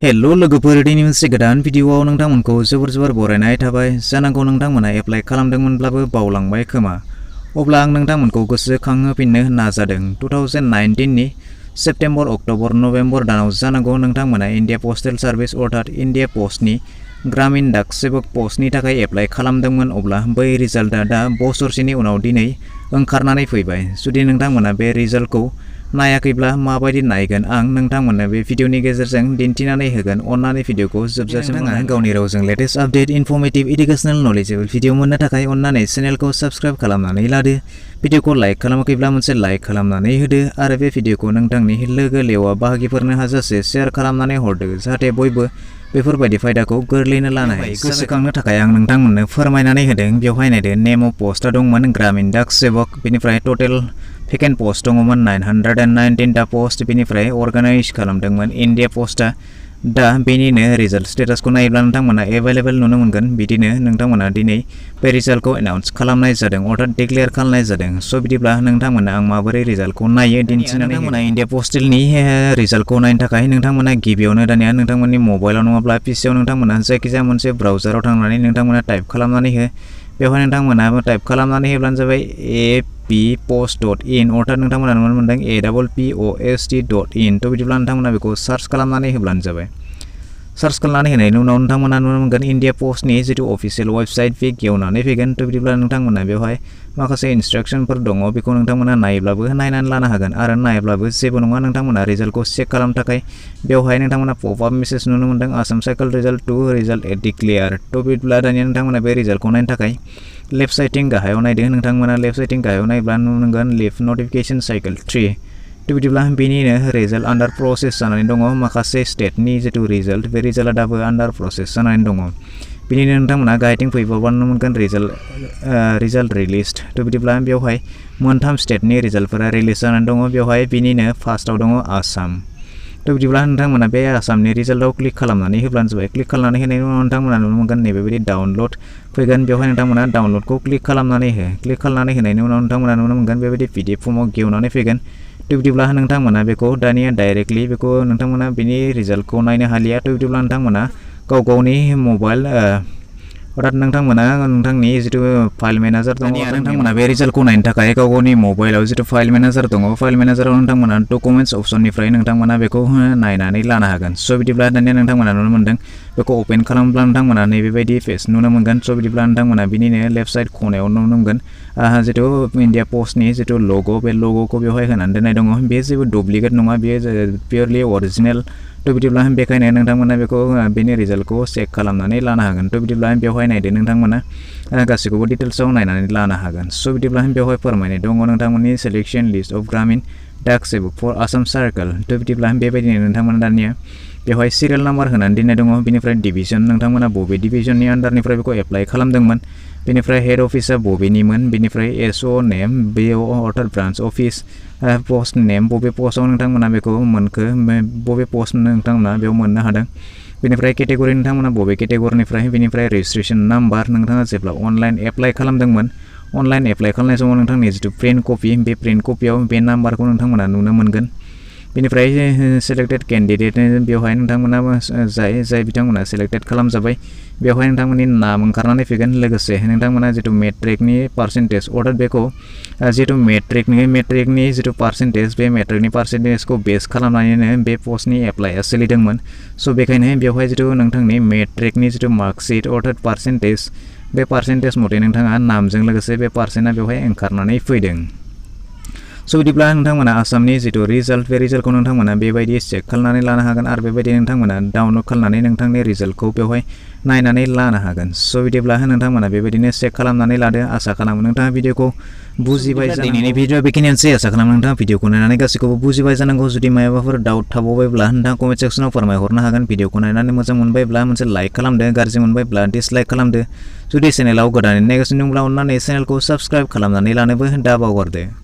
Hello लोगोफोर दिनै मोनसे गोदान भिडिअआव नोंथांमोनखौ जोबोर बरायनाय थाबाय। जानांगौ नोंथांमोना एप्लाइ खालामदोंमोनब्लाबो बावलांबाय खोमा। अब्ला आं नोंथांमोनखौ गोसोखांहोफिननो नाजादों। 2019 नि सेप्टेम्बर, अक्ट'बर, नभेम्बर दानाव जानांगौ नोंथांमोना इन्डिया पस्टेल सार्भिस अर्थात इन्डिया पस्टनि ग्रामीण डाक सेवक पस्टनि थाखाय एप्लाइ खालामदोंमोन। अब्ला बै रिजाल्टआ दा बोसोरसेनि उनाव दिनै ओंखारनानै फैबाय। जुदि नोंथांमोना बे रिजाल्टखौ नायाखैब्ला माबायदि नायगोन आं नोंथांमोननो बे भिडिअनि गेजेरजों दिन्थिनानै होगोन। अन्नानै भिडिअखौ जोबजासिम नायनानै गावनि रावजों latest update, informative, educational, knowledgeable video मोननो थाखाय अन्नानै चेनेलखौ साबस्क्राइब खालामनानै लादो। भिडिअखौ लाइक खालामाखैब्ला मोनसे लाइक खालामनानै होदो आरो बे भिडिअखौ नोंथांनि लोगो लेवा बाहागिफोरनो हाजासे शेयार खालामनानै हरदो, जाहाथे बयबो बेफोरबायदि फायदाखौ गोरलैनो लानो हायो। गोसोखांनो थाखाय आं नोंथांमोननो फोरमायनानै होदों। बेवहाय नायदो, नेम अफ पस्टआ दंमोन ग्रामीण डाक सेवक, बेनिफ्राय टटेल भेकेन्ट पस्ट दङमोन 919 दा पस्ट, बेनिफ्राय अर्गानाइज खालामदोंमोन इन्डिया पस्टआ। दा बेनिनो रिजाल्ट स्टेटासखौ नायोब्ला नोंथांमोना एभेलेबल नुनो मोनगोन। बिदिनो नोंथांमोना दिनै बे रिजाल्टखौ एनाउन्स खालामनाय जादों अर्थात डिक्लेयार खालामनाय जादों। स' बिदिब्ला नोंथांमोना आं माबोरै रिजाल्टखौ नायो दिन्थिनानै नोंथांमोना इन्डिया पस्टेलनि रिजाल्टखौ नायनो थाखाय नोंथांमोना गिबियावनो दानिया नोंथांमोननि मबाइलाव नङाब्ला पिसिआव नोंथांमोना जायखिजाया मोनसे ब्राउजाराव थांनानै नोंथांमोना टाइप खालामनानै हो। बेवहाय नोंथांमोना टाइप खालामनानै होब्लानो जाबाय apppost.in अर्थात नोंथांमोना नुनो मोनदों apppost.in। थ' बिदिब्ला नोंथांमोना बेखौ सार्च खालामनानै होब्लानो जाबाय। सार्च खालामनानै होनायनि उनाव नोंथांमोना नुनो मोनगोन इन्डिया पस्टनि जिथु अफिसियेल वेबसाइट बे गेवनानै फैगोन। थ' बिदिब्ला नोंथांमोना बेवहाय माखासे इन्सट्राक्सनफोर दङ, बेखौ नोंथांमोना नायब्लाबो नायनानै लानो हागोन आरो नायाब्लाबो जेबो नङा। नोंथांमोना रिजाल्टखौ चेक खालामनो थाखाय बेवहाय नोंथांमोना पपआप मेसेज नुनो मोनदों, Assam cycle result 2 result declare. थ' बिदिब्ला दानिया नोंथांमोना बे रिजाल्टखौ नायनो थाखाय लेफ्ट साइडथिं गाहायाव नायदो। नोंथांमोना लेफ्ट साइडथिं गाहायाव नायब्ला नुनो मोनगोन लिभ नटिफिकेशन साइकेल 3। थ' बिदिब्ला बेनिनो रिजाल्ट आन्डार प्रसेस जानानै दङ। माखासे स्टेटनि जिथु रिजाल्ट, बे रिजाल्टआ दाबो आन्डार प्रसेस जानानै दङ। बिनिनो नोंथांमोना गाहायथिं फैबावबा नुनो मोनगोन रिजाल्ट रिलिस्ड। थ' बिदिब्ला बेवहाय मोनथाम स्टेटनि रिजाल्टफोरा रिलिज जानानै दङ। बेवहाय बिनिनो फार्स्टआव दङ आसाम। थ' बिदिब्ला नोंथांमोना बे आसामनि रिजाल्टआव क्लिक खालामनानै होब्लानो जाबाय। क्लिक खालामनानै होनायनि उनाव नोंथांमोना नुनो मोनगोन नैबेबायदि डाउनलड फैगोन। बेवहाय नोंथांमोना डाउनलडखौ क्लिक खालामनानै हो। क्लिक खालामनानै होनायनि उनाव नोंथांमोना नुनो मोनगोन बेबायदि PDF फर्माव गेवनानै फैगोन। थ' बिदिब्ला नोंथांमोना बेखौ दानिया डाइरेक्टलि बेखौ नोंथांमोना बेनि रिजाल्टखौ नायनो हालिया। थ' बिदिब्ला नोंथांमोना गावनि मबाइल अर्थात नोंथांमोना नोंथांनि जिथु फाइल मेनेजार दङ, नोंथांमोना बे रिजाल्टखौ नायनो थाखाय गावनि मबाइलाव जिथु फाइल मेनेजार दङ, फाइल मेनेजाराव नोंथांमोना डकुमेन्ट्स अप्सननिफ्राय नोंथांमोना बेखौ नायनानै लानो हागोन। स' बिदिब्ला दानिया नोंथांमोना नुनो मोनदों बेखौ अपेन खालामब्ला नोंथांमोना नैबेबायदि पेज नुनो मोनगोन। स' बिदिब्ला नोंथांमोना बिनिनो लेफ्ट साइड खनायाव नुनो मोनगोन जिथु इन्डिया पस्टनि जिथु लग', बे लग'खौ बेवहाय होनानै दोननाय दङ। बे जेबो डुप्लिकेट नङा, बेयो पियरलि अरिजिनेल। थ' बिदिब्ला बेखायनो नोंथांमोना बेखौ बेनि रिजाल्टखौ चेक खालामनानै लानो हागोन। थ' बिदिब्ला बेवहाय नायदो नोंथांमोना गासैखौबो डिटेल्सआव नायनानै लानो हागोन। स' बिदिब्ला बेवहाय फोरमायनाय दङ नोंथांमोननि सिलेक्शन लिस्ट अफ ग्रामीण डाक सेवक फर आसाम सार्कल। थ' बिदिब्ला बेबायदिनो नोंथांमोना दानिया बेवहाय सिरियेल नाम्बार होनानै दोननाय दङ। बेनिफ्राय डिभिजन, नोंथांमोना बबे डिभिजननि आन्डारनिफ्राय बेखौ एप्लाइ खालामदोंमोन, बेनिफ्राय हेड अफिसआ बबेनिमोन, बेनिफ्राय SO नेम, BO अर्थात ब्रान्च अफिस, पस्ट नेम, बबे पस्टआव नोंथांमोना बेखौ मोनखो, बबे पस्ट नोंथांमोना बेयाव मोननो हादों, बेनिफ्राय केटेगरि नोंथांमोना बबे केटेगरिनिफ्राय, बेनिफ्राय रेजिस्ट्रेसन नाम्बार, नोंथाङा जेब्ला अनलाइन एप्लाइ खालामदोंमोन, अनलाइन एप्लाइ खालामनाय समाव नोंथांनि जिथु प्रिन्ट कपि, बे प्रिन्ट कपियाव बे नाम्बारखौ नोंथांमोना नुनो मोनगोन। बेनिफ्राय सेलेक्टेड केन्डिडेट, बेवहाय नोंथांमोना जाय बिथांमोना सेलेक्टेड खालामजाबाय बेवहाय नोंथांमोननि नाम ओंखारनानै फैगोन। लोगोसे नोंथांमोना जिथु मेट्रिकनि पार्सेन्टेज अर्थात बेखौ जिथु मेट्रिकनि जिथु पार्सेन्टेज, बे मेट्रिकनि पार्सेन्टेजखौ बेस खालामनानैनो बे पस्टनि एप्लाइआ सोलिदोंमोन। स' बेखायनो बेवहाय जिथु नोंथांनि मेट्रिकनि जिथु मार्कशिट अर्थात पार्सेन्टेज, बे पार्सेन्टेज मथे नोंथाङा नामजों लोगोसे बे पार्सेन्टआ बेवहाय ओंखारनानै फैदों। स' बिदिब्ला नोंथांमोना आसामनि जिथु रिजाल्ट, बे रिजाल्टखौ नोंथांमोना बेबायदि चेक खालामनानै लानो हागोन आरो बेबायदि नोंथांमोना डाउनलड खालामनानै नोंथांनि रिजाल्टखौ बेवहाय नायनानै लानो हागोन। स' बिदिब्ला नोंथांमोना बेबायदिनो चेक खालामनानै लादो। आसा खालामो नोंथाङा भिडिअखौ बुजिबाय जानांगौ। दिनैनि भिडिअआ बेखिनियानोसै। आसा खालामो नोंथाङा भिडिअखौ नायनानै गासैखौबो बुजिबाय जानांगौ। जुदि माबाफोर डाउट थाबावबायब्ला नोंथाङा कमेन्ट सेक्सनाव फोरमायहरनो हागोन। भिडिअखौ नायनानै मोजां मोनबायब्ला मोनसे लाइक खालामदो, गाज्रि मोनबायब्ला डिसलाइक खालामदो। जुदि चेनेलाव गोदानै नायगासिनो दंब्ला अन्नानै चेनेलखौ साबस्क्राइब खालामनानै लानोबो दाबावगारदो।